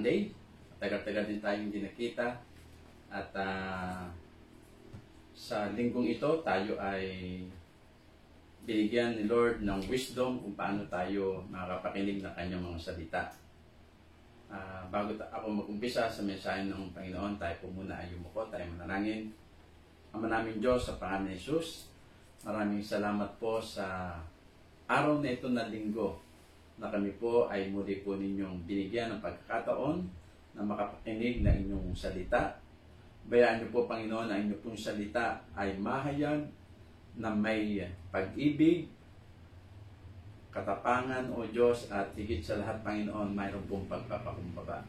Sunday. Tagal-tagal din tayo hindi nakita. At sa linggong ito, tayo ay binigyan ni Lord ng wisdom kung paano tayo makakapakinig ng kanyang mga salita. Bago ako mag-umpisa sa mensahe ng Panginoon, tayo po muna ay yumuko, tayo manalangin. Ama namin Diyos, sa pangalan ni Jesus, maraming salamat po sa araw na ito na linggo na kami po ay muli po ninyong binigyan ng pagkakataon na makapakinig ng inyong salita. Bayaan niyo po, Panginoon, na inyong pong salita ay mahayag na may pag-ibig, katapangan, O Diyos, at higit sa lahat, Panginoon, mayroon pong pagpapakumbaba.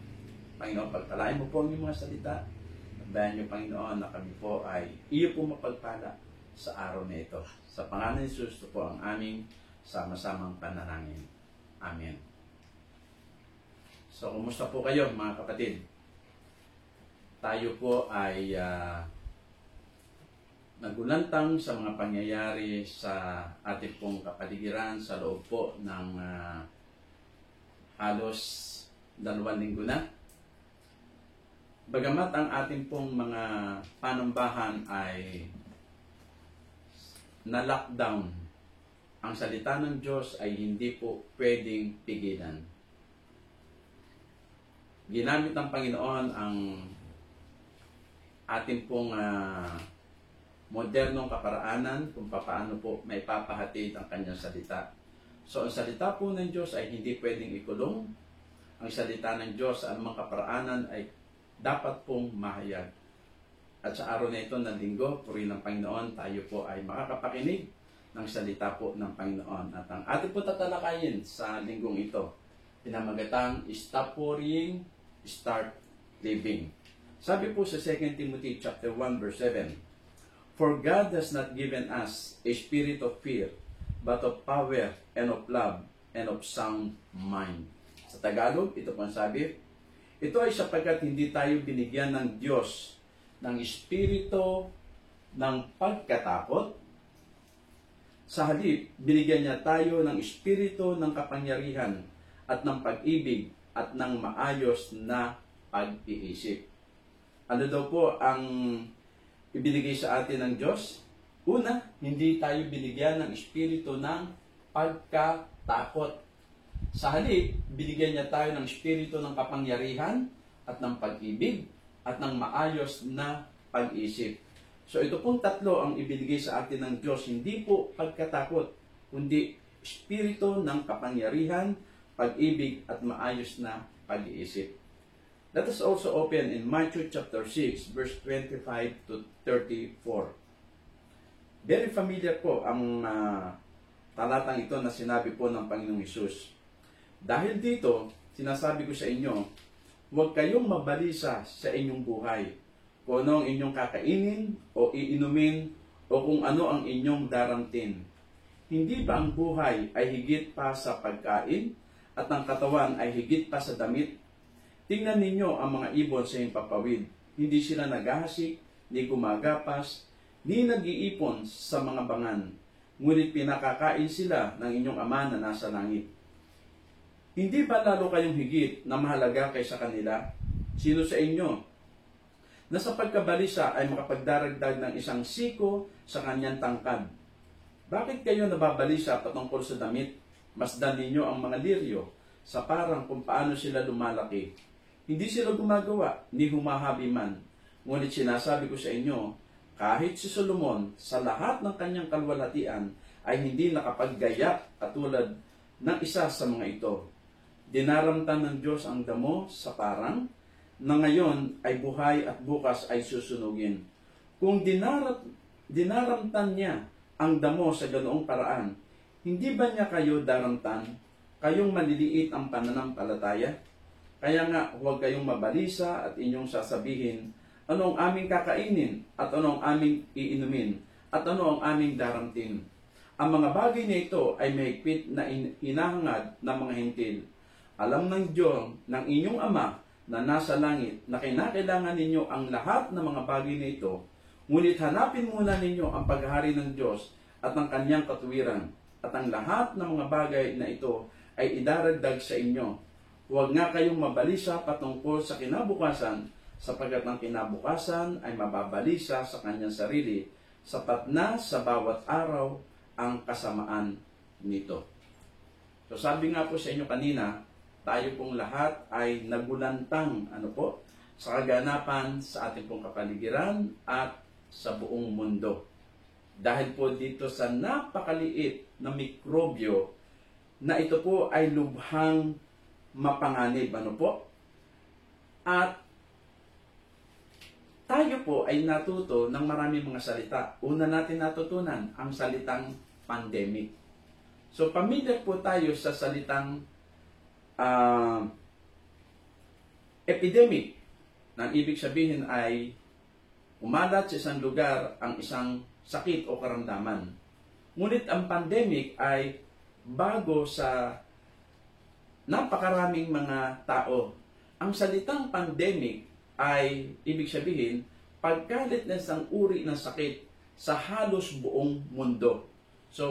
Panginoon, pagpalain mo po ang inyong mga salita. Bayaan niyo, Panginoon, na kami po ay iyo po mapagpala sa araw na ito. Sa pangalan ni Jesus, ito po ang aming sama-samang panalangin. Amen. So, kumusta po kayo, mga kapatid? Tayo po ay nagulantang sa mga pangyayari sa ating pong kapaligiran sa loob po ng halos 2 linggo na. Bagamat ang ating pong mga panambahan ay na-lockdown, ang salita ng Diyos ay hindi po pwedeng pigilan. Ginamit ng Panginoon ang ating pong modernong kaparaanan kung paano po may papahatid ang kanyang salita. So, ang salita po ng Diyos ay hindi pwedeng ikulong. Ang salita ng Diyos sa anumang kaparaanan ay dapat pong mahayag. At sa araw na ito ng linggo, purihin ng Panginoon, tayo po ay makakapakinig ng salita po ng Panginoon. At ang ating po tatalakayin sa linggong ito, pinamagatang Stop Worrying, Start Living. Sabi po sa 2 Timothy chapter 1 verse 7, For God has not given us a spirit of fear, but of power and of love and of sound mind. Sa Tagalog, ito pong sabi, ito ay sapagkat hindi tayo binigyan ng Diyos ng espiritu ng pagkatakot. Sa halip, binigyan niya tayo ng espiritu ng kapangyarihan at ng pag-ibig at ng maayos na pag-iisip. Ano daw po ang ibinigay sa atin ng Diyos? Una, hindi tayo binigyan ng espiritu ng pagkatakot. Sa halip, binigyan niya tayo ng espiritu ng kapangyarihan at ng pag-ibig at ng maayos na pag-isip. So ito pong tatlo ang ibinigay sa atin ng Diyos, hindi po pagkatakot, kundi espiritu ng kapangyarihan, pag-ibig at maayos na pag-iisip. Let us also open in Matthew chapter 6 verse 25 to 34. Very familiar po ang talatang ito na sinabi po ng Panginoong Hesus. Dahil dito, sinasabi ko sa inyo, huwag kayong mabalisa sa inyong buhay, kung ano ang inyong kakainin o iinumin o kung ano ang inyong daramtin. Hindi ba ang buhay ay higit pa sa pagkain at ang katawan ay higit pa sa damit? Tingnan ninyo ang mga ibon sa inyong papawid. Hindi sila naghahasik, ni gumagapas, ni nag-iipon sa mga bangan. Ngunit pinakakain sila ng inyong Ama na nasa langit. Hindi ba lalo kayong higit na mahalaga kaysa kanila? Sino sa inyo na sa pagkabalisa ay makapagdaragdag ng isang siko sa kanyang tangkad? Bakit kayo nababalisa patungkol sa damit? Masdan ninyo ang mga liryo sa parang kung paano sila lumalaki. Hindi sila gumagawa, ni humahabi man. Ngunit sinasabi ko sa inyo, kahit si Solomon sa lahat ng kanyang kalwalhatian ay hindi nakapaggaya katulad ng isa sa mga ito. Dinaramtan ng Diyos ang damo sa parang na ngayon ay buhay at bukas ay susunugin. Kung dinaramtan niya ang damo sa ganoong paraan, hindi ba niya kayo daramtan? Kayong maliliit ang pananampalataya? Kaya nga, huwag kayong mabalisa at inyong sasabihin, ano ang aming kakainin at ano ang aming iinumin at ano ang aming daramtin. Ang mga bagay na ito ay mahigpit na hinahangad ng mga hintil. Alam ng Diyos ng inyong Ama na nasa langit na kinakailangan ninyo ang lahat ng mga bagay na ito, ngunit hanapin muna ninyo ang paghahari ng Diyos at ng kanyang katuwiran, at ang lahat ng mga bagay na ito ay idaragdag sa inyo. Huwag nga kayong mabalisa patungkol sa kinabukasan, sapagkat ang kinabukasan ay mababalisa sa kanyang sarili, sapat na sa bawat araw ang kasamaan nito. So sabi nga po sa inyo kanina, tayo pong lahat ay nagulantang sa kaganapan sa ating pong kapaligiran at sa buong mundo. Dahil po dito sa napakaliit na mikrobyo na ito po ay lubhang mapanganib. At tayo po ay natuto ng maraming mga salita. Una natin natutunan ang salitang pandemic. So pamilyar po tayo sa salitang epidemic. Nang ibig sabihin ay umalat sa isang lugar ang isang sakit o karamdaman. Ngunit ang pandemic ay bago sa napakaraming mga tao. Ang salitang pandemic ay ibig sabihin pagkalit ng isang uri ng sakit sa halos buong mundo. So,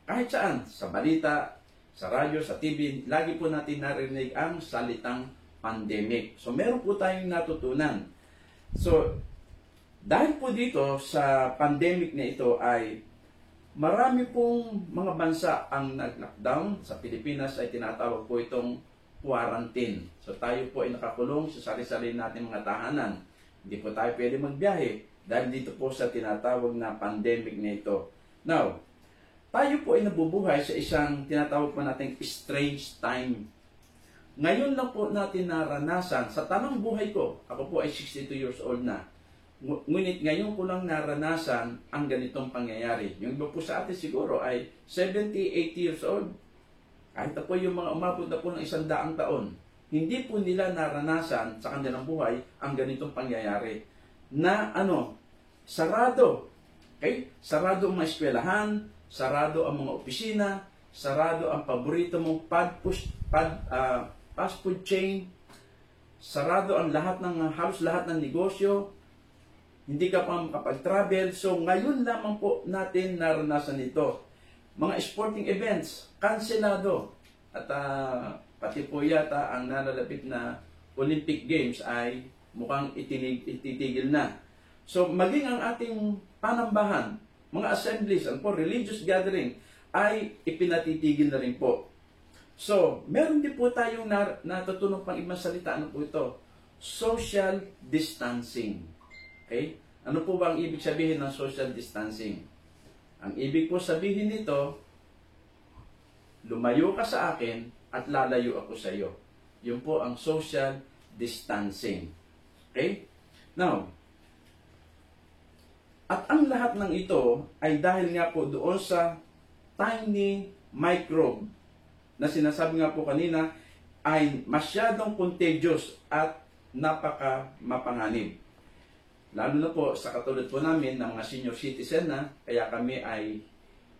kahit saan, sa balita, sa radyo, sa TV, lagi po natin narinig ang salitang pandemic. So, meron po tayong natutunan. So, dahil po dito sa pandemic na ito ay marami pong mga bansa ang nag-lockdown. Sa Pilipinas ay tinatawag po itong quarantine. So tayo po ay nakakulong sa sarili-sarili natin mga tahanan. Hindi po tayo pwede magbiyahe dahil dito po sa tinatawag na pandemic na ito. Now, tayo po ay nabubuhay sa isang tinatawag po nating strange time. Ngayon lang po natin naranasan sa tanang buhay ko. Ako po ay 62 years old na. Ngunit ngayon ko lang naranasan ang ganitong pangyayari. Yung iba po sa atin siguro ay 70, 80 years old. Kahit po yung mga umabot na po ng 100 taon, hindi po nila naranasan sa kanilang buhay ang ganitong pangyayari. Na sarado. Okay? Sarado ang mga eskwelahan, sarado ang mga opisina, sarado ang paborito mong fast food chain, sarado ang halos lahat ng negosyo, hindi ka pa makapag-travel. So, ngayon lamang po natin naranasan ito. Mga sporting events, kanselado. At pati po yata ang nalalapit na Olympic Games ay mukhang ititigil na. So, maging ang ating panambahan, mga assemblies, religious gathering, ay ipinatitigil na rin po. So, meron din po tayong natutunan pang ibang salita. Ano po ito? Social distancing. Okay? Ano po ba ang ibig sabihin ng social distancing? Ang ibig po sabihin nito, lumayo ka sa akin at lalayo ako sa iyo. Yun po ang social distancing. Okay? Now, at ang lahat ng ito ay dahil nga po doon sa tiny microbe na sinasabi nga po kanina ay masyadong contagious at napaka mapanganib. Lalo na po sa katulad po namin ng mga senior citizen na, kaya kami ay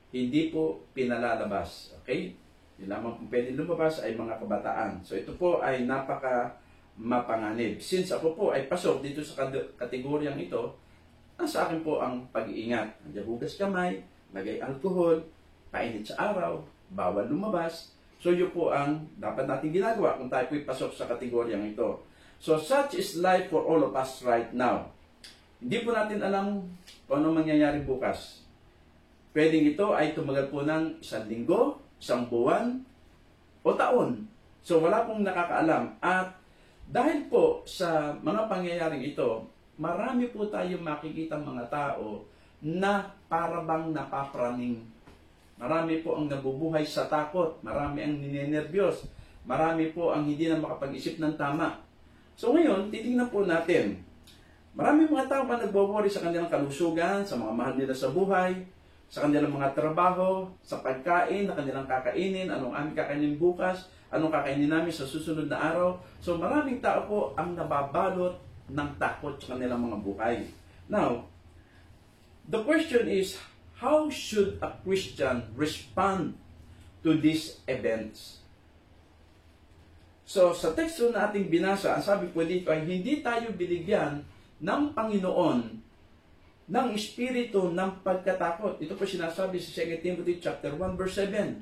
hindi po pinalalabas. Okay? Yung lamang kung pwede lumabas ay mga kabataan. So ito po ay napaka mapanganib. Since ako po ay pasok dito sa kategoryang ito, nasa akin po ang pag-iingat. Hugas kamay, lagay alcohol, painit sa araw, bawal lumabas. So yun po ang dapat natin ginagawa kung tayo po pasok sa kategoryang ito. So such is life for all of us right now. Hindi po natin alam kung anong mangyayari bukas. Pwedeng ito ay tumagal po ng 1 linggo, 1 buwan, o taon. So wala pong nakakaalam. At dahil po sa mga pangyayaring ito, marami po tayong makikita mga tao na parabang napapraning. Marami po ang nabubuhay sa takot. Marami ang ninenervyos. Marami po ang hindi na makapag-isip ng tama. So ngayon, titingnan po natin. Marami mga tao pa nagbo-worry sa kanilang kalusugan, sa mga mahal nila sa buhay, sa kanilang mga trabaho, sa pagkain na kanilang kakainin, anong aming kakainin bukas, anong kakainin namin sa susunod na araw. So maraming tao po ang nababalot ng takot sa kanilang mga buhay. Now, the question is, how should a Christian respond to these events? So, sa teksto na ating binasa, ang sabi po dito ay hindi tayo binigyan ng Panginoon ng espiritu ng pagkatakot. Ito po sinasabi sa 2 Timothy chapter 1 verse 7.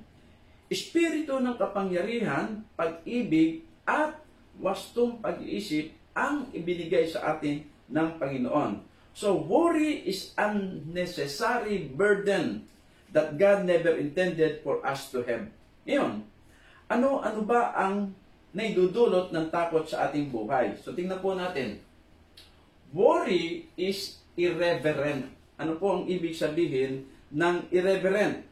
Espiritu ng kapangyarihan, pag-ibig, at wastong pag-iisip ang ibinigay sa atin ng Panginoon. So, worry is unnecessary burden that God never intended for us to have. Ngayon, ano ba ang naidudulot ng takot sa ating buhay? So, tingnan po natin. Worry is irreverent. Ano po ang ibig sabihin ng irreverent?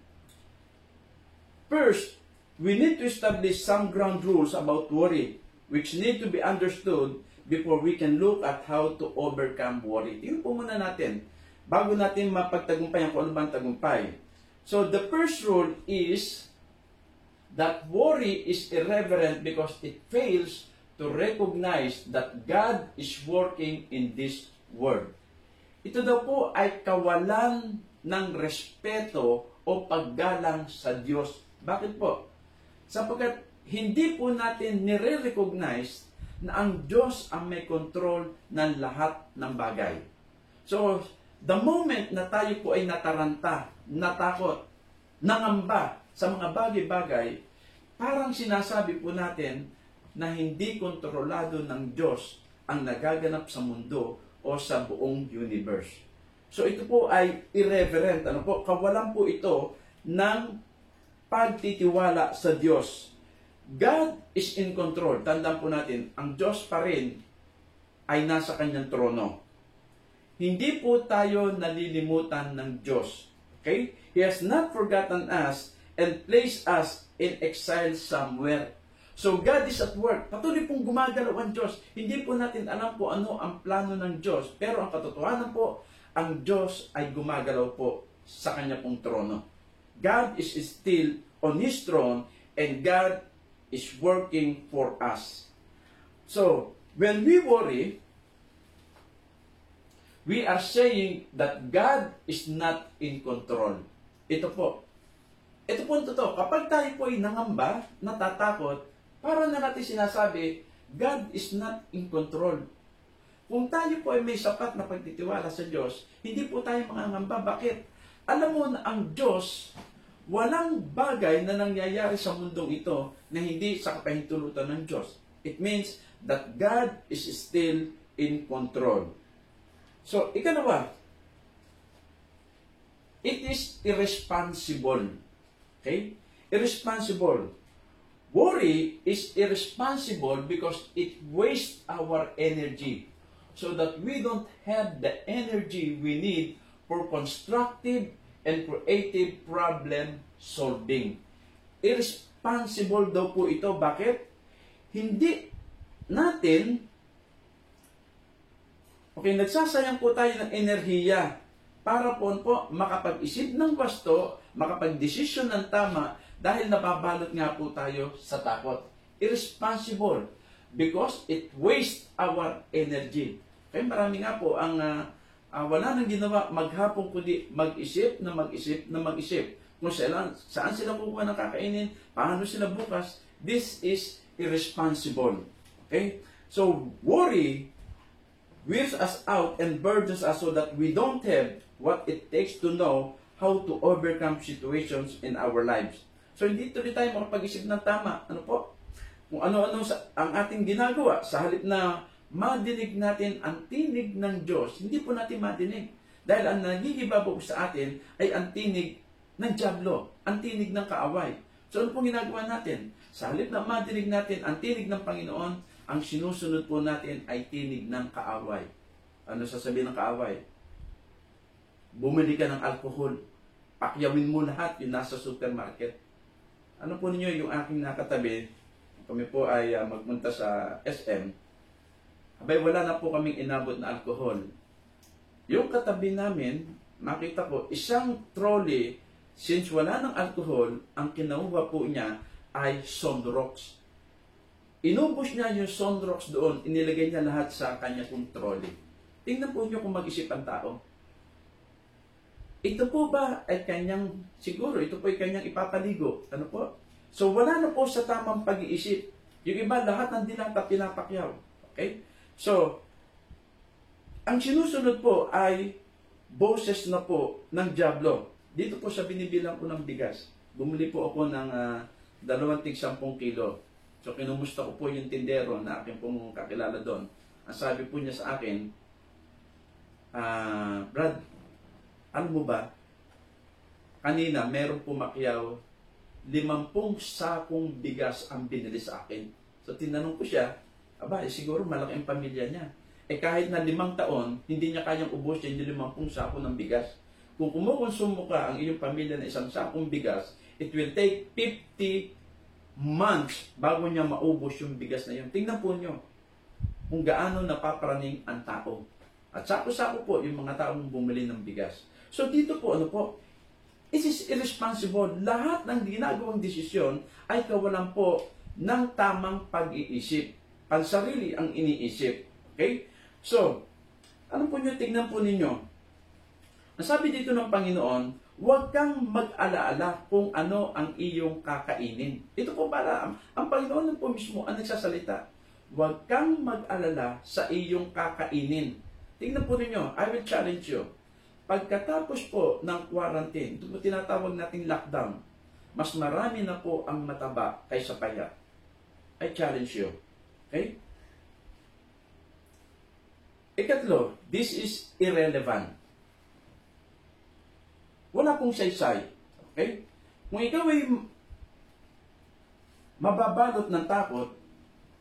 First, we need to establish some ground rules about worry, which need to be understood before we can look at how to overcome worry. Tingnan po muna natin, bago natin mapagtagumpayan kung ano ba ang tagumpay. So, the first rule is that worry is irreverent because it fails to recognize that God is working in this world. Ito daw po ay kawalan ng respeto o paggalang sa Diyos. Bakit po? Sapagkat hindi po natin nire-recognize na ang Diyos ang may control ng lahat ng bagay. So, the moment na tayo po ay nataranta, natakot, nangamba sa mga bagay-bagay, parang sinasabi po natin na hindi kontrolado ng Diyos ang nagaganap sa mundo o sa buong universe. So ito po ay irreverent. Ano po? Kawalan po ito ng pagtitiwala sa Diyos. God is in control. Tandaan po natin, ang Diyos pa rin ay nasa kanyang trono. Hindi po tayo nalilimutan ng Diyos. Okay? He has not forgotten us and placed us in exile somewhere. So God is at work. Patuloy pong gumagalaw ang Diyos. Hindi po natin alam po ano ang plano ng Diyos. Pero ang katotohanan po, ang Diyos ay gumagalaw po sa kanya pong trono. God is still on His throne and God is working for us. So, when we worry, we are saying that God is not in control. Ito po ang totoo. Kapag tayo po ay nangamba, natatakot, para na natin sinasabi, God is not in control. Kung tayo po ay may sapat na pagtitiwala sa Diyos, hindi po tayo mangangamba. Bakit? Alam mo na ang Diyos, walang bagay na nangyayari sa mundong ito na hindi sa kapahintulutan ng Diyos. It means that God is still in control. So, ikalawa, it is irresponsible. Okay? Irresponsible. Worry is irresponsible because it wastes our energy so that we don't have the energy we need for constructive and creative problem solving. Irresponsible daw po ito. Bakit? Hindi natin nagsasayang po tayo ng enerhiya para po makapag-isip ng wasto, makapag-desisyon ng tama dahil nababalot nga po tayo sa takot. Irresponsible because it wastes our energy. Kaya marami nga po ang wala nang ginawa maghapon kundi mag-isip na mag-isip na mag-isip. Kung saan sila kukuha ng kakainin, paano sila bukas, this is irresponsible. Okay? So, worry wears us out and burdens us so that we don't have what it takes to know how to overcome situations in our lives. So, hindi tuloy tayo makapag-isip ng tama. Ano po? Kung ano-ano ang ating ginagawa, sa halip na madinig natin ang tinig ng Diyos, hindi po natin madinig. Dahil ang nagigibabaw sa atin ay ang tinig ng dyablo, ang tinig ng kaaway. So, ano pong ginagawa natin? Sa halip na madinig natin ang tinig ng Panginoon, ang sinusunod po natin ay tinig ng kaaway. Ano sasabihin ng kaaway? Bumili ka ng alcohol. Pakyawin mo lahat yung nasa supermarket. Ano po ninyo yung aking nakatabi? Kami po ay magpunta sa SM. Abay, wala na po kaming inabot na alcohol. Yung katabi namin, makita ko, isang trolley, since wala ng alcohol, ang kinuha po niya ay Sonrox. Inubos niya yung Sonrox doon, inilagay niya lahat sa kanya pong trolley. Tingnan po niyo kung mag-isip ang tao. Ito po ba ay kanyang, siguro, ito po ay kanyang ipapaligo. Ano po? So, wala na po sa tamang pag-iisip. Yung iba, lahat ng dilata pinapakyaw. Okay? So, ang sinusunod po ay boses na po ng dyablo. Dito po sa binibilang ko ng bigas. Bumili po ako ng 20 kilo. So kinumusta ko po yung tindero na aking pong kakilala doon. Ang sabi po niya sa akin, Brad, alam mo ba, kanina meron pumakyaw 50 sakong bigas ang binili sa akin. So tinanong ko siya, siguro malaki ang pamilya niya. Kahit na 5 taon, hindi niya kayang ubusin yung 50 sako ng bigas. Kung kumukonsumo ka ang iyong pamilya na 1 sakong bigas, it will take 50 months bago niya maubos yung bigas na yun. Tingnan po nyo kung gaano napapraning ang tao. At sako-sako po yung mga taong bumili ng bigas. So dito po, it is irresponsible. Lahat ng ginagawang desisyon ay kawalan po ng tamang pag-iisip. Pansarili ang iniisip. Okay? So, ano po nyo, tignan po ninyo. Ang sabi dito ng Panginoon, huwag kang mag-alaala kung ano ang iyong kakainin. Ito po para, ang Panginoon po mismo ang nagsasalita. Huwag kang mag-alala sa iyong kakainin. Tignan po ninyo, I will challenge you. Pagkatapos po ng quarantine, ito po tinatawag nating lockdown, mas marami na po ang mataba kaysa payat. I challenge you. Okay? Ikatlo, this is irrelevant. Wala pong saysay. Okay? Kung ikaw ay mababalot ng takot,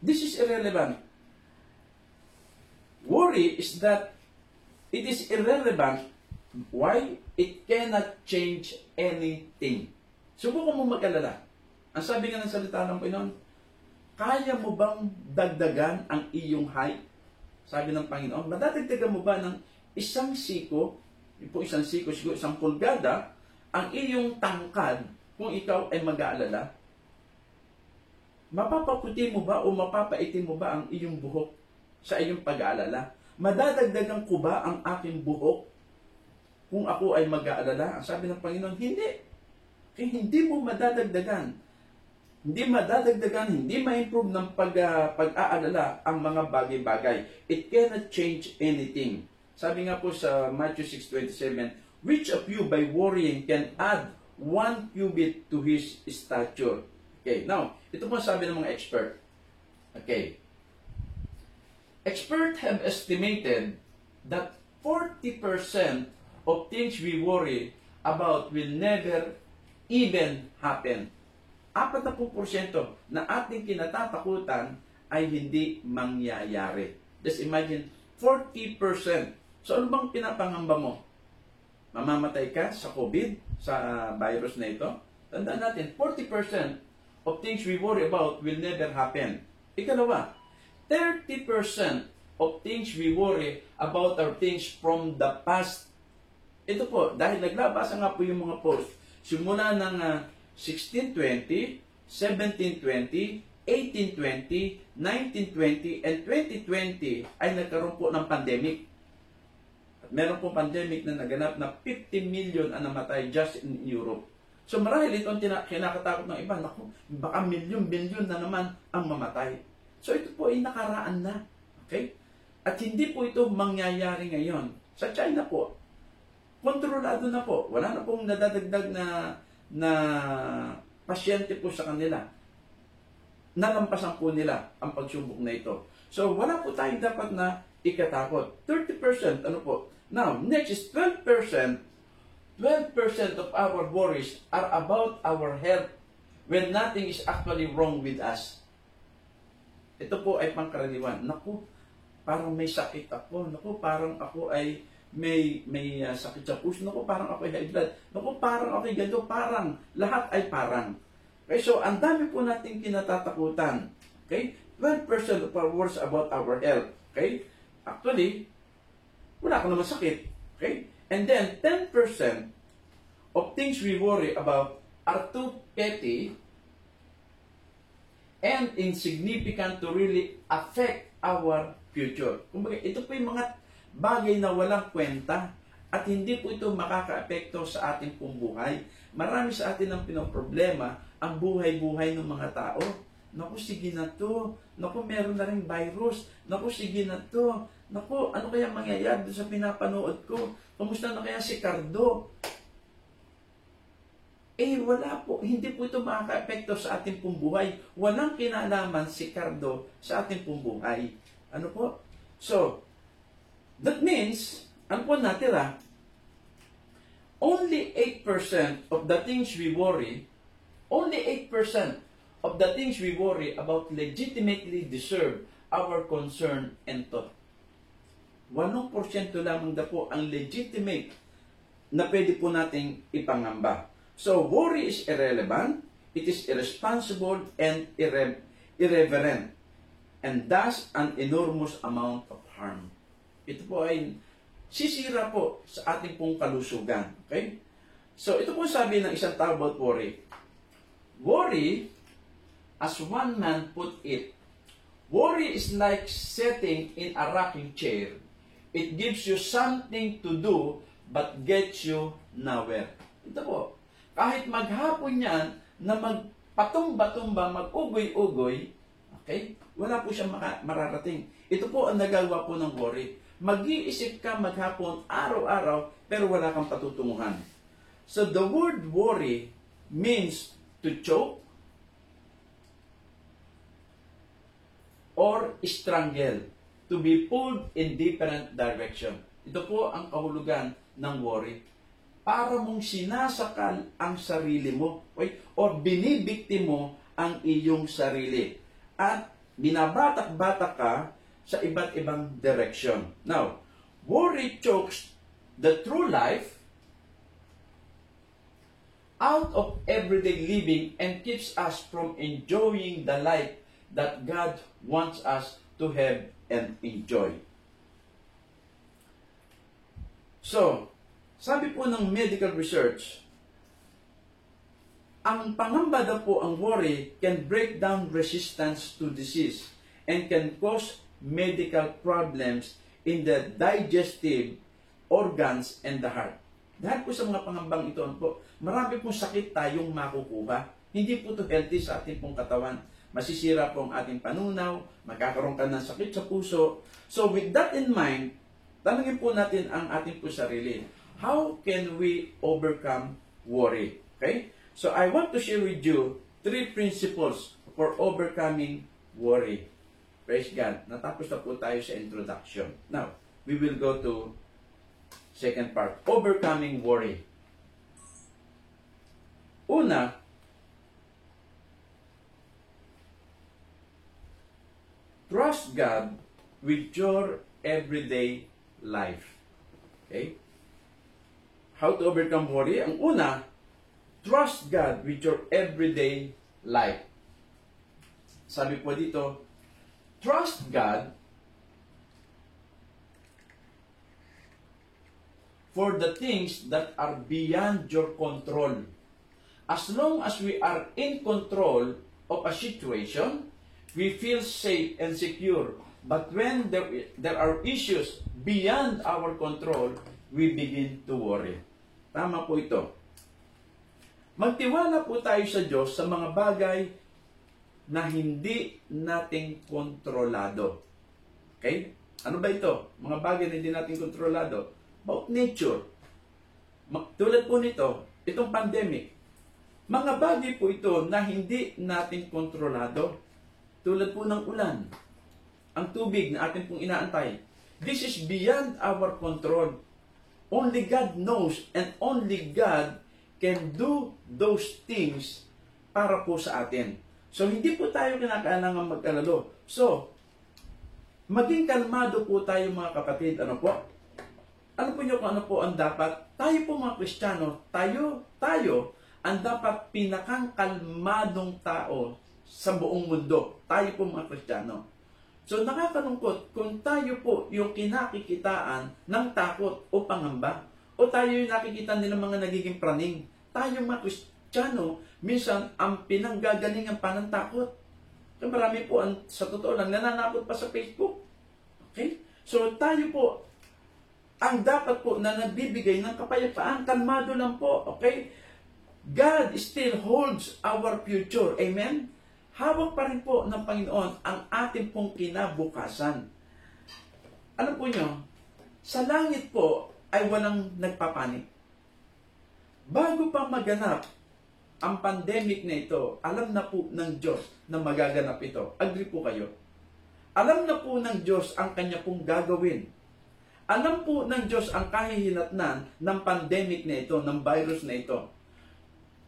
this is irrelevant. Worry is that it is irrelevant. Why? It cannot change anything. Subukan mo mag-alala. Ang sabi nga ng salita ng Panginoon, kaya mo bang dagdagan ang iyong height? Sabi ng Panginoon, madadagdagan mo ba ng 1 siko, po 1 siko, siguro 1 pulgada, ang iyong tangkad kung ikaw ay mag-aalala? Mapapaputi mo ba o mapapaitim mo ba ang iyong buhok sa iyong pag-aalala? Madadagdagan ko ba ang aking buhok kung ako ay mag-aalala? Ang sabi ng Panginoon, hindi. Kaya hindi mo madadagdagan. Hindi madadagdagan, hindi ma-improve ng pag-aalala ang mga bagay-bagay. It cannot change anything. Sabi nga po sa Matthew 6:27, which of you by worrying can add 1 cubit to his stature? Okay, now, ito po sabi ng mga expert. Okay. Experts have estimated that 40% of things we worry about will never even happen. 40% na ating kinatatakutan ay hindi mangyayari. Just imagine, 40%. So ano bang pinapangamba mo? Mamamatay ka sa COVID, sa virus na ito? Tandaan natin, 40% of things we worry about will never happen. Ikalawa, 30% of things we worry about are things from the past. Ito po, dahil naglabasa nga po yung mga post, simula ng 1620, 1720, 1820, 1920, and 2020 ay nagkaroon po ng pandemic. At meron po pandemic na naganap na 50 million ang namatay just in Europe. So marahil ito ang kinakatakot ng iba. Naku, baka milyon-bilyon na naman ang mamatay. So ito po ay nakaraan na. Okay? At hindi po ito mangyayari ngayon. Sa China po, kontrolado na po. Wala na pong nadadagdag na pasyente po sa kanila. Nalampasan po nila ang pagsubok na ito. So, wala po tayong dapat na ikatakot. 30%, ano po? Now, next is 12%. 12% of our worries are about our health when nothing is actually wrong with us. Ito po ay pangkaraniwan. Naku, parang may sakit ako. Naku, parang ako ay may sakit sa puso. Naku, parang ako ay high blood. Naku, parang ako ay ganito. Parang. Lahat ay parang. Okay, so ang dami po natin kinatatakutan. Okay? 12% of our worries about our health. Okay? Actually, wala ka naman sakit. Okay? And then, 10% of things we worry about are too petty and insignificant to really affect our future. Kumbaga, ito po yung mga bagay na walang kwenta at hindi po ito makaka-apekto sa ating pong buhay. Marami sa atin ang pinoproblema ang buhay-buhay ng mga tao. Naku, sige na to. Naku, meron na rin virus. Naku, sige na to. Naku, ano kaya mangyayari sa pinapanood ko? Kamusta na kaya si Cardo? wala po. Hindi po ito makaka-epekto sa ating pong buhay. Walang kinalaman si Cardo sa ating pong buhay. Ano po? So, that means, ano po natira? Only 8% of the things we worry, only 8% of the things we worry about legitimately deserve our concern and thought. 8% lamang na po ang legitimate na pwede po nating ipangamba. So, worry is irrelevant, it is irresponsible, and irreverent, and thus an enormous amount of harm. Ito po ay sisira po sa ating pong kalusugan. Okay? So, ito po sabi ng isang tao about worry. Worry, as one man put it, worry is like sitting in a rocking chair. It gives you something to do, but gets you nowhere. Ito po. Kahit maghapon yan, na magpatumba-tumba, mag-ugoy-ugoy, okay? Wala po siyang mararating. Ito po ang nagawa po ng worry. Mag-iisip ka maghapon, araw-araw, pero wala kang patutunguhan. So the word worry means to choke or strangle, to be pulled in different direction. Ito po ang kahulugan ng worry. Para mong sinasakal ang sarili mo, okay? O binibikti mo ang iyong sarili. At binabatak-batak ka sa iba't ibang direction. Now, worry chokes the true life out of everyday living and keeps us from enjoying the life that God wants us to have and enjoy. So, sabi po ng medical research, ang pangamba daw po, ang worry, can break down resistance to disease and can cause medical problems in the digestive organs and the heart. Dahil po sa mga pangambang ito, po, marami pong sakit tayong makukuha. Hindi po ito healthy sa ating pong katawan. Masisira po ang ating panunaw, magkakaroon ka ng sakit sa puso. So with that in mind, tanungin po natin ang ating po sarili. How can we overcome worry? Okay? So I want to share with you 3 principles for overcoming worry. Praise God. Natapos na po tayo sa introduction. Now, we will go to second part. Overcoming worry. Una, trust God with your everyday life. Okay? How to overcome worry? Ang una, trust God with your everyday life. Sabi po dito, trust God for the things that are beyond your control. As long as we are in control of a situation, we feel safe and secure. But when there are issues beyond our control, we begin to worry. Tama po ito. Magtiwala po tayo sa Diyos sa mga bagay na hindi nating kontrolado. Okay? Ano ba ito? Mga bagay na hindi natin kontrolado. About nature. Tulad po nito, itong pandemic. Mga bagay po ito na hindi natin kontrolado. Tulad po ng ulan. Ang tubig na atin pong inaantay. This is beyond our control. Only God knows and only God can do those things para po sa atin. So, hindi po tayo kinakailangan mag-alalo. So, maging kalmado po tayo mga kapatid. Ano po? Ano po nyo kung ano po ang dapat? Tayo po mga Kristiyano, tayo ang dapat pinakang kalmadong tao sa buong mundo. Tayo po mga Kristiyano. So, nakakalungkot kung tayo po yung kinakikitaan ng takot o pangamba, o tayo yung nakikita nila mga nagiging praning. Tayo mga Kristiyano, minsan ang pinanggagalingan pa ng takot. So, marami po, sa totoo lang, nananakot pa sa Facebook. Okay? So, tayo po, ang dapat po na nagbibigay ng kapayapaan, kalmado lang po. Okay? God still holds our future. Amen? Hawak pa rin po ng Panginoon ang ating pong kinabukasan. Alam po nyo, sa langit po ay walang nagpapanik. Bago pa maganap ang pandemic na ito, alam na po ng Diyos na magaganap ito. Agree po kayo? Alam na po ng Diyos ang kanya pong gagawin. Alam po ng Diyos ang kahihinatnan ng pandemic na ito, ng virus na ito.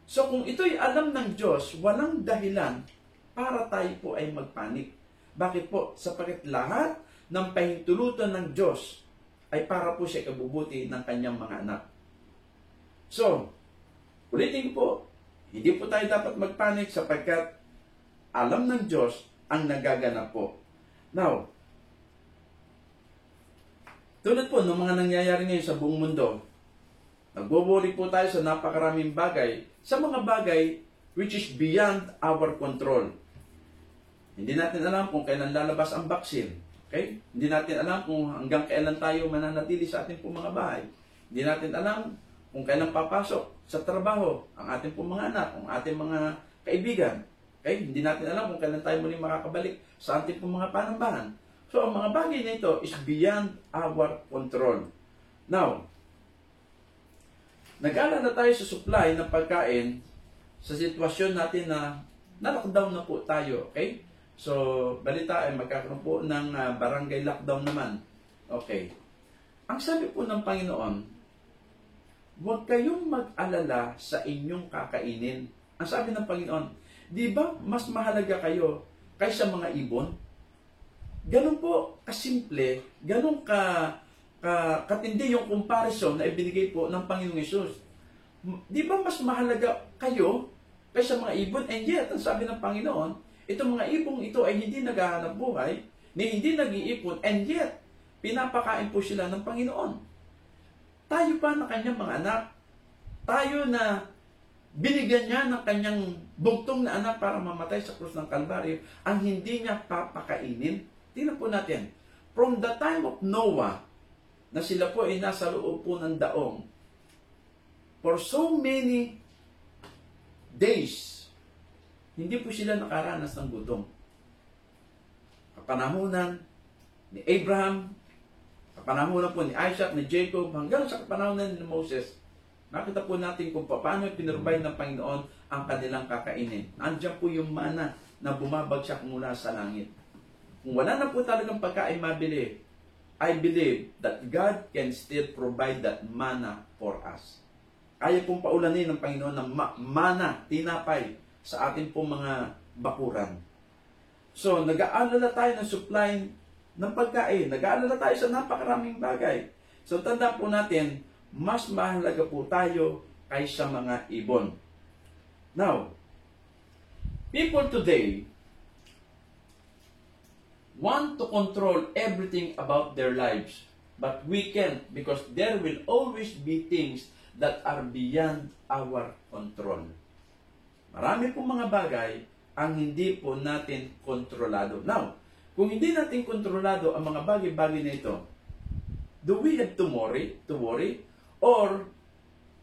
So kung ito'y alam ng Diyos, walang dahilan para tayo po ay magpanik. Bakit po? Sapagkat lahat ng pahintulutan ng Diyos ay para po siya ikabubuti ng kanyang mga anak. So, ulitin po, hindi po tayo dapat magpanik sapagkat alam ng Diyos ang nagaganap po. Now, tulad po ng mga nangyayari ngayon sa buong mundo, nagwo-worry po tayo sa napakaraming bagay, sa mga bagay which is beyond our control. Hindi natin alam kung kailan lalabas ang vaccine. Okay? Hindi natin alam kung hanggang kailan tayo mananatili sa ating pong mga bahay. Hindi natin alam kung kailan papasok sa trabaho ang ating pong mga anak, ang ating mga kaibigan. Okay? Hindi natin alam kung kailan tayo muling makakabalik sa ating pong mga panambahan. So, ang mga bagay na ito is beyond our control. Now, nag-alala tayo sa supply ng pagkain sa sitwasyon natin na na-lockdown na po tayo. Okay? So, balita ay magkakaroon po ng barangay lockdown naman. Okay. Ang sabi po ng Panginoon, huwag kayong mag-alala sa inyong kakainin. Ang sabi ng Panginoon, di ba mas mahalaga kayo kaysa mga ibon? Ganun po kasimple, ganun katindi yung comparison na ibinigay po ng Panginoong Hesus. Di ba mas mahalaga kayo kaysa mga ibon? And yet, ang sabi ng Panginoon, itong mga ibong ito ay hindi naghahanap buhay, ni hindi nag-iipon, and yet, pinapakain po sila ng Panginoon. Tayo pa na kanyang mga anak, tayo na binigyan niya ng kanyang bugtong na anak para mamatay sa krus ng Kalbaryo, ang hindi niya papakainin. Tingnan po natin, from the time of Noah, na sila po ay nasa loob po ng daong, for so many days, hindi po sila nakaranas ng gutom. Kapanahunan ni Abraham, kapanahunan po ni Isaac, ni Jacob, hanggang sa kapanahunan ni Moses, nakita po natin kung paano pinurubay ng Panginoon ang kanilang kakainin. Nandiyan po yung mana na bumabagsak mula sa langit. Kung wala na po talagang pagkain mabili, I believe that God can still provide that mana for us. Kaya pong paulanin ng Panginoon ng mana, tinapay, sa ating pong mga bakuran. So, nag-aalala tayo ng supply ng pagkain. Nag-aalala tayo sa napakaraming bagay. So, tanda po natin, mas mahalaga po tayo kaysa mga ibon. Now, people today want to control everything about their lives. But we can't because there will always be things that are beyond our control. Marami pong mga bagay ang hindi po natin kontrolado. Now, kung hindi natin kontrolado ang mga bagay-bagay na ito, do we have to worry? Or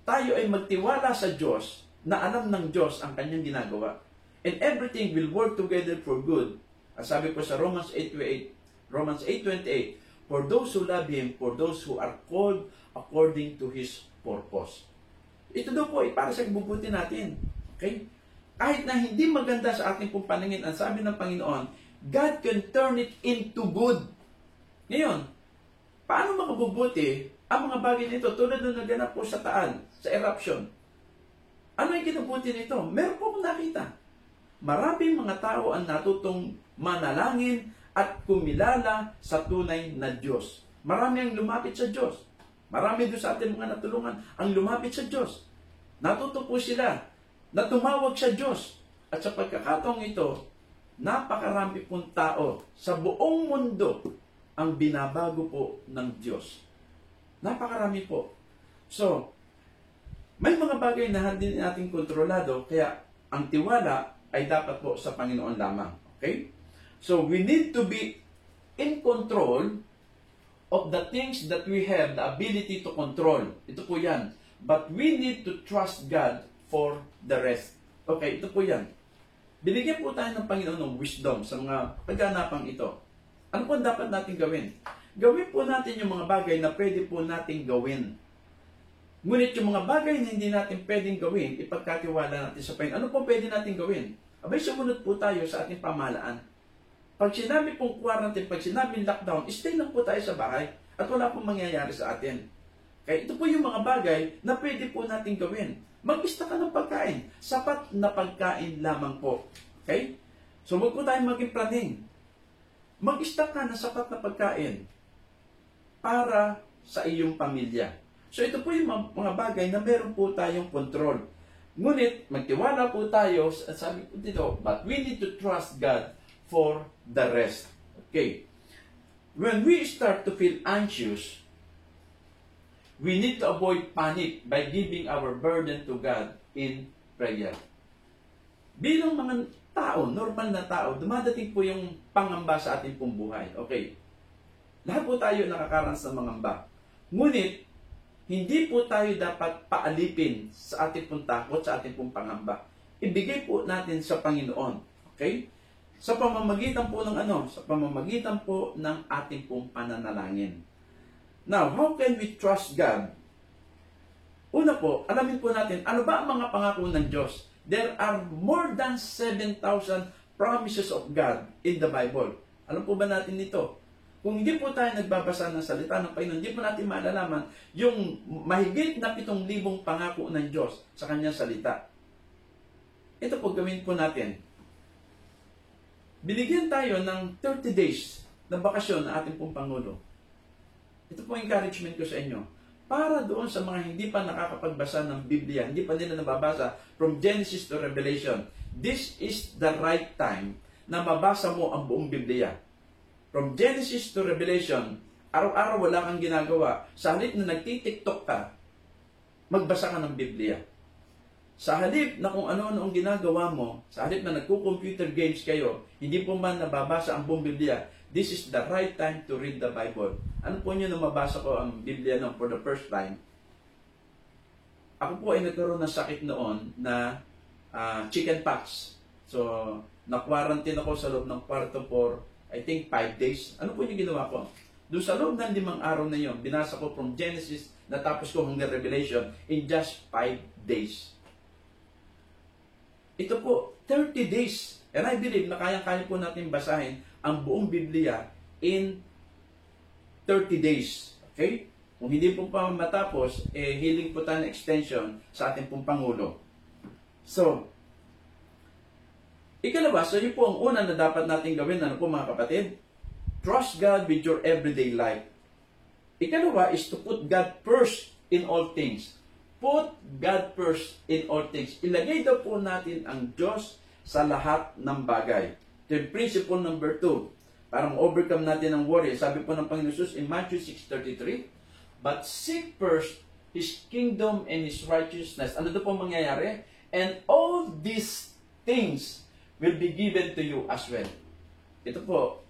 tayo ay magtiwala sa Diyos na alam ng Diyos ang kanyang ginagawa. And everything will work together for good. As sabi po sa Romans 8:28, for those who love Him, for those who are called according to His purpose. Ito daw po ay para sa ibubuti natin. Okay? Kahit na hindi maganda sa ating pong paningin, ang sabi ng Panginoon, God can turn it into good. Ngayon, paano makabubuti ang mga bagay nito tulad ng naganap po sa Taal, sa eruption? Ano yung kinabuti nito? Meron po akong nakita. Maraming mga tao ang natutong manalangin at kumilala sa tunay na Diyos. Marami ang lumapit sa Diyos. Marami doon sa ating mga natulungan ang lumapit sa Diyos. Natuto po sila na tumawag sa Diyos. At sa pagkakataong ito, napakarami pong tao sa buong mundo ang binabago po ng Diyos. Napakarami po. So, may mga bagay na hindi natin kontrolado, kaya ang tiwala ay dapat po sa Panginoon lamang. Okay? So, we need to be in control of the things that we have the ability to control. Ito po yan. But we need to trust God for the rest. Okay, ito po yan. Binigyan po tayo ng Panginoon ng wisdom sa mga pagganapang ito. Ano po dapat natin gawin? Gawin po natin yung mga bagay na pwede po natin gawin. Ngunit yung mga bagay na hindi natin pwedeng gawin, ipagkatiwala natin sa Panginoon. Ano po pwede natin gawin? Abay, sumunod po tayo sa ating pamahalaan. Pag sinabi pong quarantine, pag sinabi lockdown, stay lang po tayo sa bahay at wala pong mangyayari sa atin. Kaya ito po yung mga bagay na pwede po natin gawin. Mag-ista ka ng pagkain. Sapat na pagkain lamang po. Okay? So, huwag po tayo maging planning. Mag-ista ka ng sapat na pagkain para sa iyong pamilya. So, ito po yung mga bagay na meron po tayong control. Ngunit, magtiwala po tayo, sabi po dito, but we need to trust God for the rest. Okay. When we start to feel anxious, we need to avoid panic by giving our burden to God in prayer. Bilang mga tao, normal na tao, dumadating po yung pangamba sa ating pong buhay. Okay. Lahat po tayo nakakaranas ng mangamba. Ngunit, hindi po tayo dapat paalipin sa ating pong takot, sa ating pong pangamba. Ibigay po natin sa Panginoon. Okay? Sa pamamagitan po ng Sa pamamagitan po ng ating pong pananalangin. Now, how can we trust God? Una po, alamin po natin, ano ba ang mga pangako ng Diyos? There are more than 7,000 promises of God in the Bible. Alam po ba natin ito? Kung hindi po tayo nagbabasa ng salita ng Panginoon, hindi po natin malalaman yung mahigit na 7,000 pangako ng Diyos sa kanyang salita. Ito po gawin po natin. Binigyan tayo ng 30 days na bakasyon na ating pong Pangulo. Ito po encouragement ko sa inyo. Para doon sa mga hindi pa nakakapagbasa ng Biblia, hindi pa nila nababasa from Genesis to Revelation, this is the right time na mabasa mo ang buong Biblia. From Genesis to Revelation, araw-araw wala kang ginagawa. Sa halip na nagtitiktok ka, magbasa ka ng Biblia. Sa halip na kung ano-ano ang ginagawa mo, sa halip na nagko-computer games kayo, hindi po man nababasa ang buong Biblia, this is the right time to read the Bible. Ano po nyo na mabasa ko ang Biblia for the first time? Ako po ay nagkaroon ng sakit noon na chicken pox. So, na-quarantine ako sa loob ng kwarto for I think 5 days. Ano po yung ginawa ko? Doon sa loob ng 5 araw na yon, binasa ko from Genesis, natapos ko hanggang Revelation in just 5 days. Ito po, 30 days. And I believe na kaya-kaya po natin basahin ang buong Biblia in 30 days. Okay? Kung hindi po pa matapos, hiling po tayo ng extension sa ating pong Pangulo. So, ikalawa, so yun po ang una na dapat natin gawin. Ano po mga kapatid? Trust God with your everyday life. Ikalawa is to put God first in all things. Put God first in all things. Ilagay daw po natin ang Diyos sa lahat ng bagay. Ito yung principle number 2. Para ma-overcome natin ang worry. Sabi po ng Panginoon Jesus in Matthew 6:33, but seek first His kingdom and His righteousness. Ano daw po mangyayari? And all these things will be given to you as well. Ito po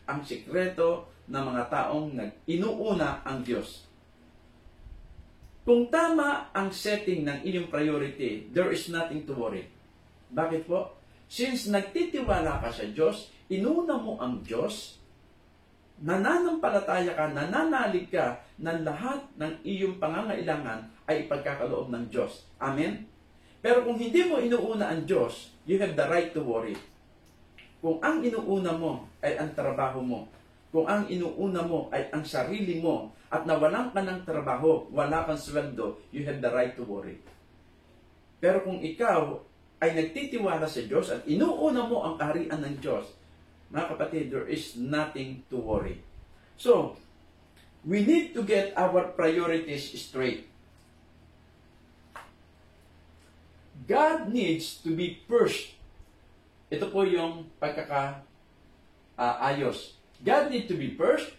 ang sikreto ng mga taong inuuna ang Diyos. Kung tama ang setting ng inyong priority, there is nothing to worry. Bakit po? Since nagtitiwala ka sa Diyos, inuna mo ang Diyos, nananampalataya ka, nananalig ka na lahat ng iyong pangangailangan ay ipagkakaloob ng Diyos. Amen? Pero kung hindi mo inuuna ang Diyos, you have the right to worry. Kung ang inuuna mo ay ang trabaho mo, kung ang inuuna mo ay ang sarili mo, at nawalan ka ng trabaho, wala kang sweldo, you have the right to worry. Pero kung ikaw ay nagtitiwala sa Diyos at inuuna mo ang kaharian ng Diyos, mga kapatid, there is nothing to worry. So, we need to get our priorities straight. God needs to be first. Ito po yung pagkakaayos. God needs to be first,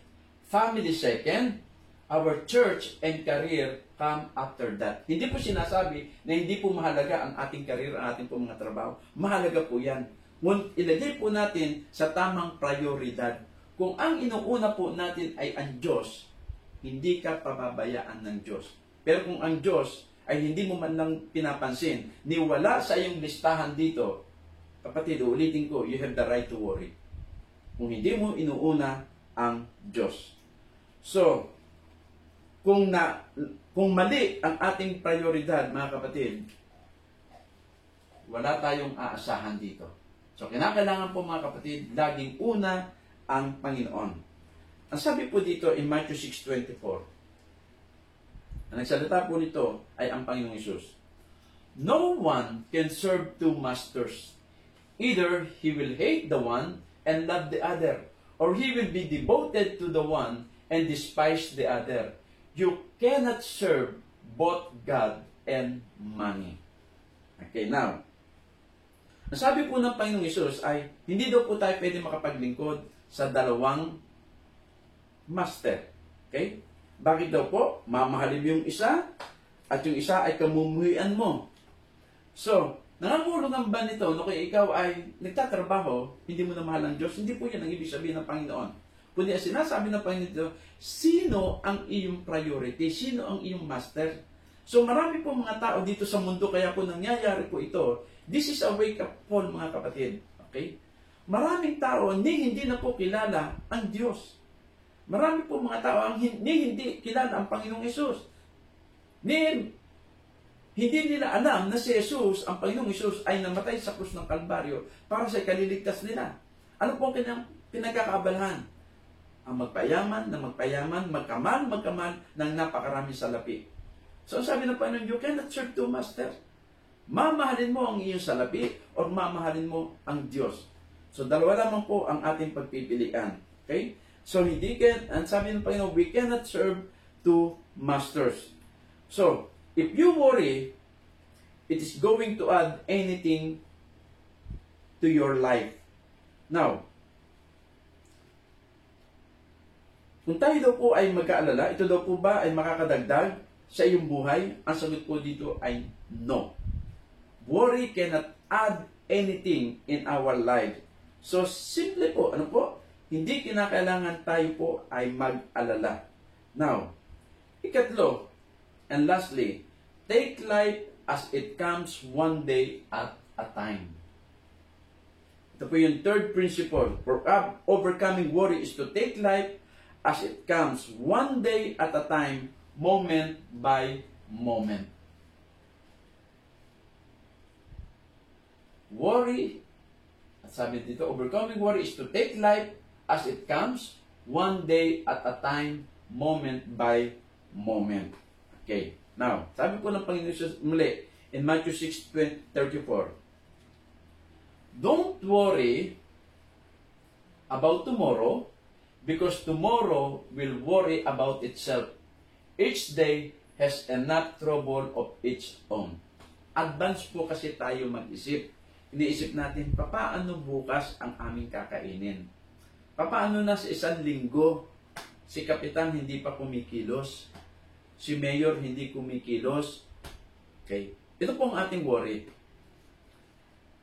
family second, our church and career come after that. Hindi po sinasabi na hindi po mahalaga ang ating career, ang ating po mga trabaho. Mahalaga po yan. Ilagay po natin sa tamang prioridad. Kung ang inuuna po natin ay ang Diyos, hindi ka pababayaan ng Diyos. Pero kung ang Diyos ay hindi mo man lang pinapansin, niwala sa iyong listahan dito, kapatid, ulitin ko, you have the right to worry. Kung hindi mo inuuna ang Diyos. So, kung mali ang ating prioridad, mga kapatid, wala tayong aasahan dito. So, kinakailangan po mga kapatid, laging una ang Panginoon. Ang sabi po dito in Matthew 6:24, ang nagsalita po nito ay ang Panginoong Hesus. No one can serve two masters. Either he will hate the one and love the other, or he will be devoted to the one and despise the other. You cannot serve both God and money. Okay, now, ang sabi po ng Panginoong Hesus ay, hindi daw po tayo pwede makapaglingkod sa dalawang master. Okay? Bakit daw po? Mamahalin mo yung isa, at yung isa ay kamumuhian mo. So, nangangulugan ba nito no kaya ikaw ay nagtatrabaho, hindi mo na mahal ang Diyos? Hindi po yan ang ibig sabihin ng Panginoon. Kundi ang sinasabi ng Panginoon dito, sino ang iyong priority? Sino ang iyong master? So marami po mga tao dito sa mundo, kaya po nangyayari po ito. This is a wake-up call, mga kapatid. Okay? Maraming tao hindi na po kilala ang Diyos. Marami po mga tao ang hindi kilala ang Panginoong Hesus. Hindi nila alam na si Jesus, ang Panginoong Hesus, ay namatay sa krus ng Kalbaryo para sa ikaliligtas nila. Ano po ang kanyang pinagkakaabalahan? Ang magpayaman, magkamal ng napakaraming salapi. So sabi ng Panginoon, you cannot serve two masters. Mamahalin mo ang iyong salapi o mamahalin mo ang Diyos. So dalawa lamang po ang ating pagpipilian. Okay? So ang sabi ng Panginoon, we cannot serve two masters. So, if you worry, it is going to add anything to your life. Now, kung tayo daw po ay magkaalala, ito daw po ba ay makakadagdag sa iyong buhay? Ang sagot po dito ay no. Worry cannot add anything in our life. So, simple po, hindi kinakailangan tayo po ay mag-alala. Now, ikatlo, and lastly, take life as it comes one day at a time. Ito po yung third principle. For overcoming worry is to take life as it comes one day at a time, moment by moment. Worry, sabi dito, overcoming worry is to take life as it comes one day at a time, moment by moment. Okay. Now, sabi po ng Panginoon Jesus muli in Matthew 6:34, don't worry about tomorrow because tomorrow will worry about itself. Each day has enough trouble of its own. Advance po kasi tayo mag-isip. Iniisip natin, papaano bukas ang aming kakainin? Papaano na sa isang linggo, si Kapitan hindi pa kumikilos? Si Mayor hindi kumikilos. Okay. Ito po ang ating worry.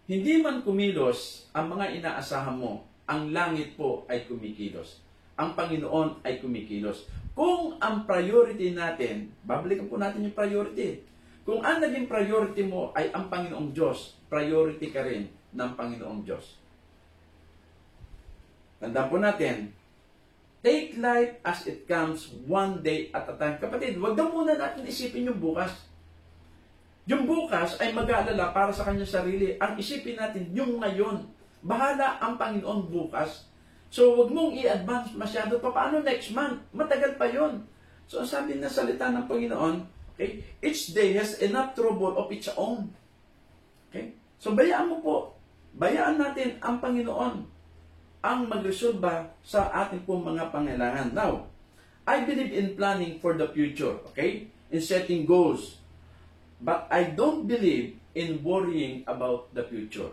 Hindi man kumilos ang mga inaasahan mo, ang langit po ay kumikilos. Ang Panginoon ay kumikilos. Kung ang priority natin, babalikan po natin yung priority. Kung ang naging priority mo ay ang Panginoong Diyos, priority ka rin ng Panginoong Diyos. Tandaan po natin, take life as it comes one day at a time. Kapatid, wag daw muna natin isipin yung bukas. Yung bukas ay mag-aalala para sa kanyang sarili. Ang isipin natin yung ngayon. Bahala ang Panginoon bukas. So, wag mong i-advance masyado. Paano next month? Matagal pa yon. So, ang sabi na salita ng Panginoon, okay, each day has enough trouble of its own. Okay? So, bayaan mo po. Bayaan natin ang Panginoon ang magresolba sa ating pong mga pangailangan. Now, I believe in planning for the future, okay? In setting goals. But I don't believe in worrying about the future.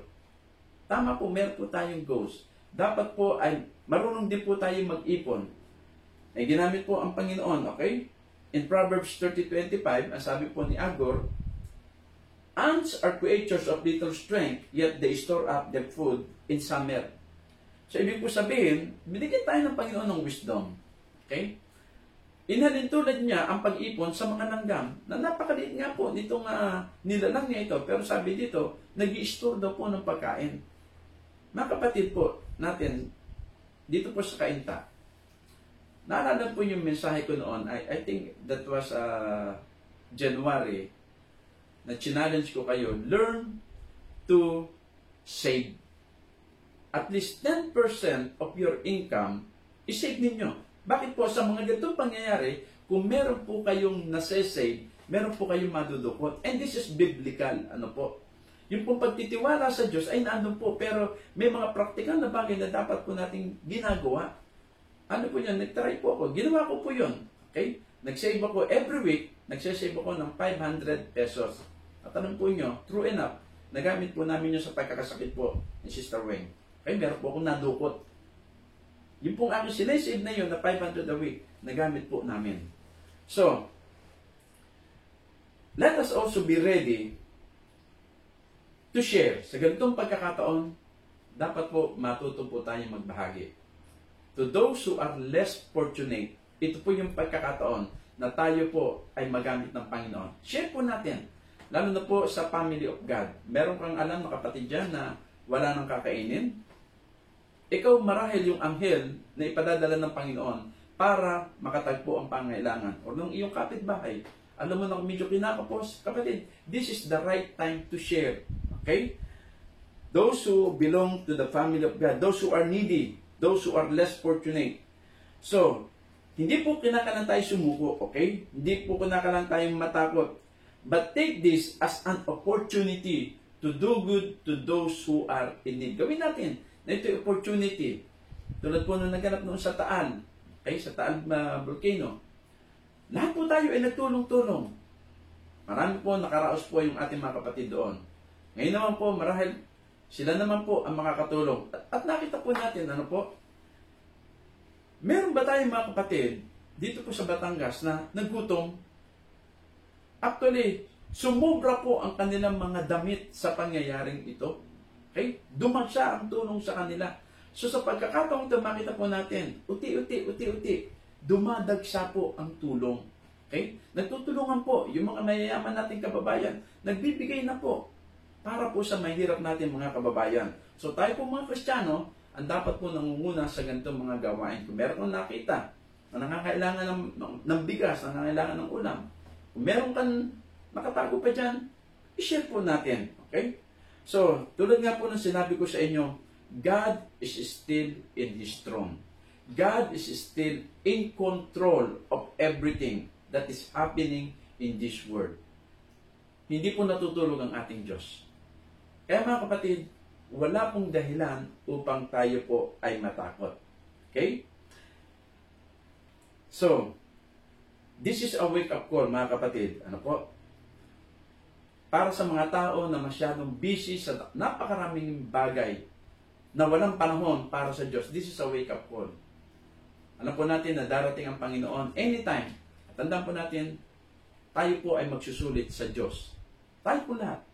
Tama po, meron po tayong goals. Dapat po ay marunong din po tayo mag-ipon. Ay ginamit po ang Panginoon, okay? In Proverbs 30:25, ang sabi po ni Agor, ants are creatures of little strength, yet they store up their food in summer. So, ibig po sabihin, binigyan tayo ng Panginoon ng wisdom. Okay? Inhalintulad niya ang pag-ipon sa mga langgam, na napakaliit nga po nitong nilalang niya ito. Pero sabi dito, nag-i-store daw po ng pagkain. Mga kapatid po natin, dito po sa Kainta, Naalala po yung mensahe ko noon, I think that was January, na challenge ko kayo, learn to save. At least 10% of your income, isave ninyo. Bakit po sa mga ganitong pangyayari, kung meron po kayong nase-save, meron po kayong madudukot. And this is biblical. Ano po? Yung pong pagtitiwala sa Diyos ay naandun po, pero may mga praktikal na bagay na dapat po nating ginagawa. Ano po yan? Nag-try po ako. Ginawa ko po yun. Okay? Nag-save ako every week, nagsasave ako ng 500 pesos. At anong po nyo? True enough, nagamit po namin yun sa pagkakasakit po ni Sister Weng. Okay? Meron po akong nadukot. Yung pong aking sinasave na yun na 500 a week, nagamit po namin. So, let us also be ready to share. Sa ganitong pagkakataon, dapat po matuto po tayong magbahagi. To those who are less fortunate, ito po yung pagkakataon na tayo po ay magamit ng Panginoon. Share po natin. Lalo na po sa family of God. Meron kang alam na kapatid dyan na wala nang kakainin. Ikaw marahil yung anghel na ipadadala ng Panginoon para makatagpo ang pangailangan. O nung iyong kapitbahay, alam mo na medyo kinakapos, kapatid, this is the right time to share. Okay? Those who belong to the family of God, those who are needy, those who are less fortunate. So, hindi po kinakailangan tayo sumuko, okay? Hindi po kinakailangan tayong matakot. But take this as an opportunity to do good to those who are in need. Gawin natin na ito yung opportunity. Tulad po nung naganap noon sa Taal, okay? Sa Taal volcano. Lahat po tayo ay nagtulong-tulong. Marami po nakaraos po yung ating mga kapatid doon. Ngayon naman po, marahil sila naman po ang makakatulong. At nakita po natin, ano po, meron ba tayong mga kapatid dito po sa Batangas na nagutom? Actually, sumubra po ang kanilang mga damit sa pangyayaring ito. Okay? Dumagsya ang tulong sa kanila. So sa pagkakataong ito, makita po natin, uti-uti, dumadagsa po ang tulong. Okay? Nagtutulungan po yung mga mayayaman nating kababayan. Nagbibigay na po para po sa mahirap natin mga kababayan. So tayo po mga Kristiyano, ang dapat po nangunguna sa ganitong mga gawain. Kung meron kang nakita na nangangailangan ng bigas, nangangailangan ng ulam, kung meron kang nakatago pa dyan, i-share po natin. Okay? So, tulad nga po ng sinabi ko sa inyo, God is still in His throne. God is still in control of everything that is happening in this world. Hindi po natutulog ang ating Diyos. Kaya mga kapatid, wala pong dahilan upang tayo po ay matakot. Okay? So, this is a wake-up call mga kapatid. Ano po? Para sa mga tao na masyadong busy sa napakaraming bagay na walang panahon para sa Diyos, this is a wake-up call. Alam po natin na darating ang Panginoon anytime. At tandaan po natin, tayo po ay magsusulit sa Diyos. Tayo po lahat.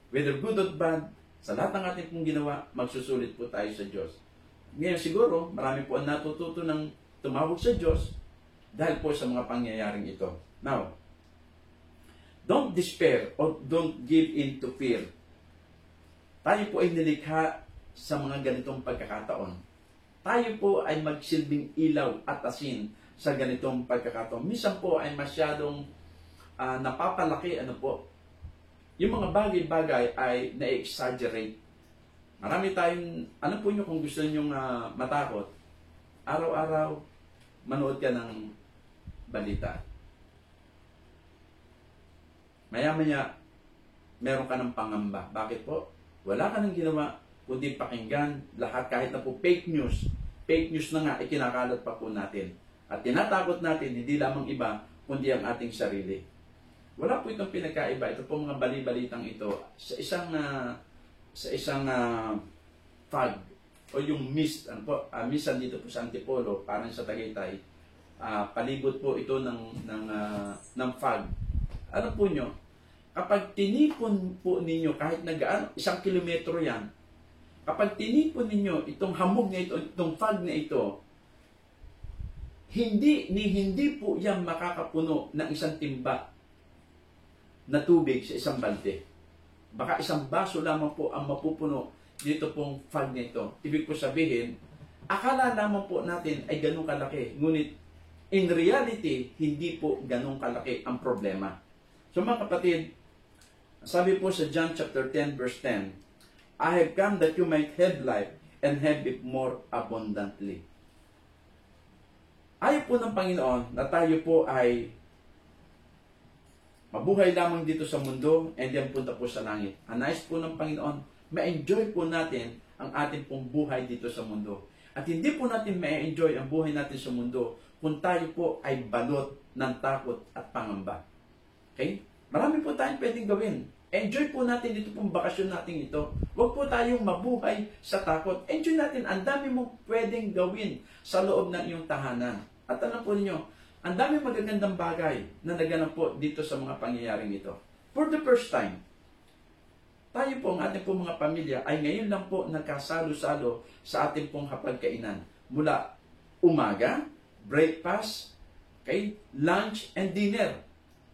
Whether good or bad, sa lahat ng ating pong ginawa, magsusulit po tayo sa Diyos. Ngayon siguro, marami po ang natututo ng tumawag sa Diyos dahil po sa mga pangyayaring ito. Now, don't despair or don't give in to fear. Tayo po ay nilikha sa mga ganitong pagkakataon. Tayo po ay magsilbing ilaw at asin sa ganitong pagkakataon. Minsan po ay masyadong napapalaki, ano po, yung mga bagay-bagay ay na-exaggerate. Marami tayong, ano po nyo kung gusto nyo matakot, araw-araw, manood ka ng balita. Maya-maya, meron ka ng pangamba. Bakit po? Wala ka nang ginawa, kundi pakinggan lahat kahit na po fake news. Fake news na nga, ikinakalat pa po natin. At tinatakot natin, hindi lamang iba, kundi ang ating sarili. Wala po itong pinagkaiba. Ito po mga bali-balitang ito sa isang fog o yung mist. Ano po? Minsan dito po sa Antipolo, parang sa Tagaytay, palibot po ito ng fog. Ano po nyo? Kapag tinipon po ninyo, kahit isang kilometro yan, kapag tinipon ninyo itong hamog na ito, itong fog na ito, hindi po yan makakapuno ng isang timba na tubig sa isang balde. Baka isang baso lamang po ang mapupuno dito pong fog na ito. Ibig po sabihin, akala lamang po natin ay ganun kalaki. Ngunit In reality, hindi po ganun kalaki ang problema. So mga kapatid, sabi po sa John chapter 10 verse 10, I have come that you might have life and have it more abundantly. Ayaw po ng Panginoon na tayo po ay mabuhay lamang dito sa mundo and yan punta po sa langit. Ang nais po ng Panginoon, ma-enjoy po natin ang ating pong buhay dito sa mundo. At hindi po natin ma-enjoy ang buhay natin sa mundo kung tayo po ay balot ng takot at pangamba. Okay? Marami po tayong pwedeng gawin. Enjoy po natin dito pong bakasyon natin ito. Huwag po tayong mabuhay sa takot. Enjoy natin. Ang dami mo pwedeng gawin sa loob ng iyong tahanan. At alam po ninyo, ang dami magagandang bagay na naganap po dito sa mga pangyayaring ito. For the first time, tayo po, ang ating pong mga pamilya, ay ngayon lang po nagkasalo-salo sa ating pong hapagkainan. Mula umaga, breakfast, okay, lunch, and dinner.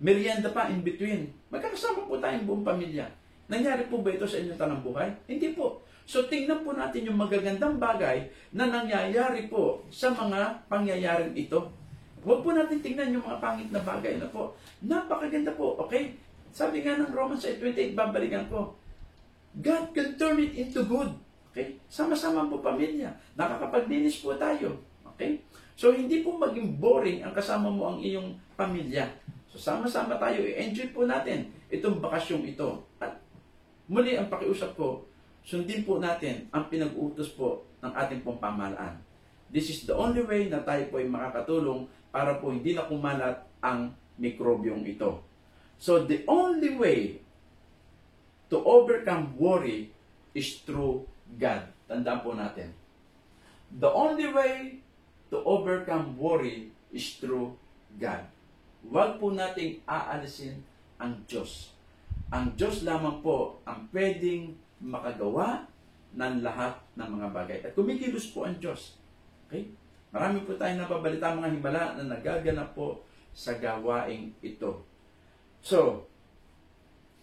Merienda pa in between. Magkakasama po tayong buong pamilya. Nangyari po ba ito sa inyong tanang buhay? Hindi po. So tingnan po natin yung magagandang bagay na nangyayari po sa mga pangyayaring ito. Huwag po natin tingnan yung mga pangit na bagay na po. Napakaganda po, okay? Sabi nga ng Romans 8:28, babalikan ko. God can turn it into good. Okay? Sama-sama po pamilya. Nakakapaglinis po tayo. Okay? So hindi po maging boring ang kasama mo ang iyong pamilya. So sama-sama tayo, i-enjoy po natin itong bakasyong ito. At muli ang pakiusap ko, sundin po natin ang pinag-utos po ng ating pong pamahalaan. This is the only way na tayo po ay makakatulong para po hindi na kumalat ang mikrobyong ito. So the only way to overcome worry is through God. Tandaan po natin. The only way to overcome worry is through God. Huwag po nating aalisin ang Diyos. Ang Diyos lamang po ang pwedeng makagawa ng lahat ng mga bagay. At kumikilos po ang Diyos. Okay? Marami po tayong napabalita mga himala na nagaganap po sa gawaing ito. So,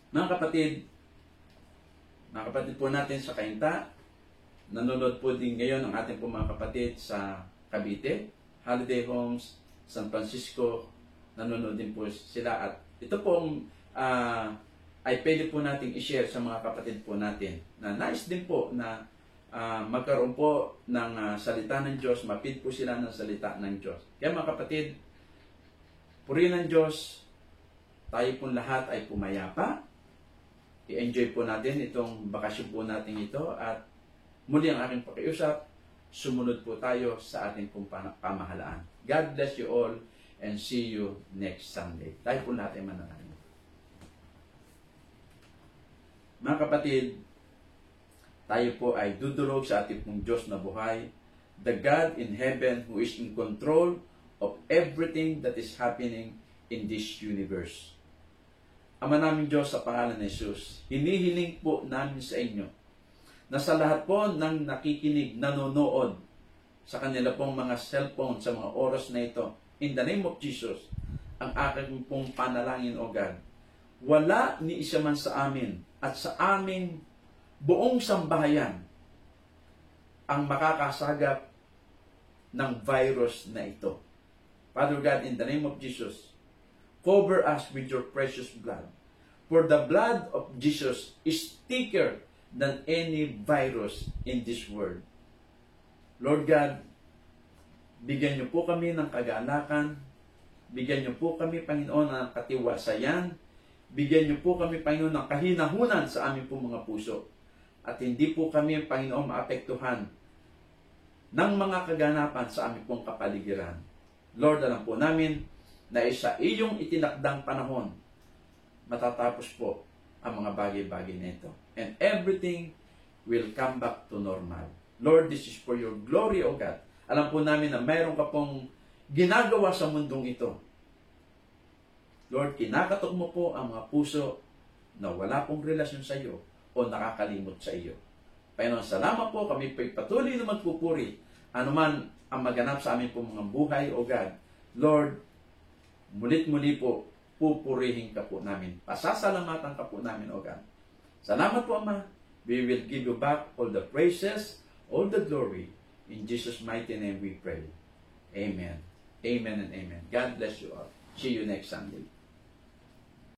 mga kapatid po natin sa Kainta, nanonood po din ngayon ang ating po mga kapatid sa Cavite, Holiday Homes, San Francisco, nanonood din po sila. At ito pong ay pwede po nating i-share sa mga kapatid po natin na nais din po na magkaroon po ng salita ng Diyos, mapid po sila ng salita ng Diyos. Kaya mga kapatid, purihin ng Diyos, tayo pong lahat ay pumayapa. I-enjoy po natin itong bakasyon po natin ito at muli ang aking pakiusap, sumunod po tayo sa ating pong pamahalaan. God bless you all and see you next Sunday. Tayo po natin manalangin. Mga kapatid, tayo po ay dudulog sa ating pong Diyos na buhay, the God in heaven who is in control of everything that is happening in this universe. Ama namin Diyos, sa pangalan ni Jesus, hinihiling po namin sa inyo na sa lahat po ng nakikinig, nanonood sa kanila pong mga cellphone sa mga oras na ito, in the name of Jesus, ang aking pong panalangin, O God, wala ni isa man sa amin at sa aming buong sambahayan ang makakasagap ng virus na ito. Father God, in the name of Jesus, cover us with your precious blood. For the blood of Jesus is thicker than any virus in this world. Lord God, bigyan niyo po kami ng kagalakan. Bigyan niyo po kami, Panginoon, ng katiwasayan. Bigyan niyo po kami, Panginoon, ng kahinahunan sa aming po mga puso. At hindi po kami, Panginoon, maapektuhan ng mga kaganapan sa aming pong kapaligiran. Lord, alam po namin na sa iyong itinakdang panahon, matatapos po ang mga bagay-bagay na ito. And everything will come back to normal. Lord, this is for your glory, O God. Alam po namin na mayroon ka pong ginagawa sa mundong ito. Lord, kinakatok mo po ang mga puso na wala pong relasyon sa iyo o nakakalimot sa iyo. Panginoon, salamat po. Kami po'y patuloy na magpupuri. Anuman ang maganap sa amin pong mga buhay, O God. Lord, mulit-muli po, pupurihin ka po namin. Pasasalamatan ka po namin, O God. Salamat po, Ama. We will give you back all the praises, all the glory. In Jesus' mighty name we pray. Amen. Amen and amen. God bless you all. See you next Sunday.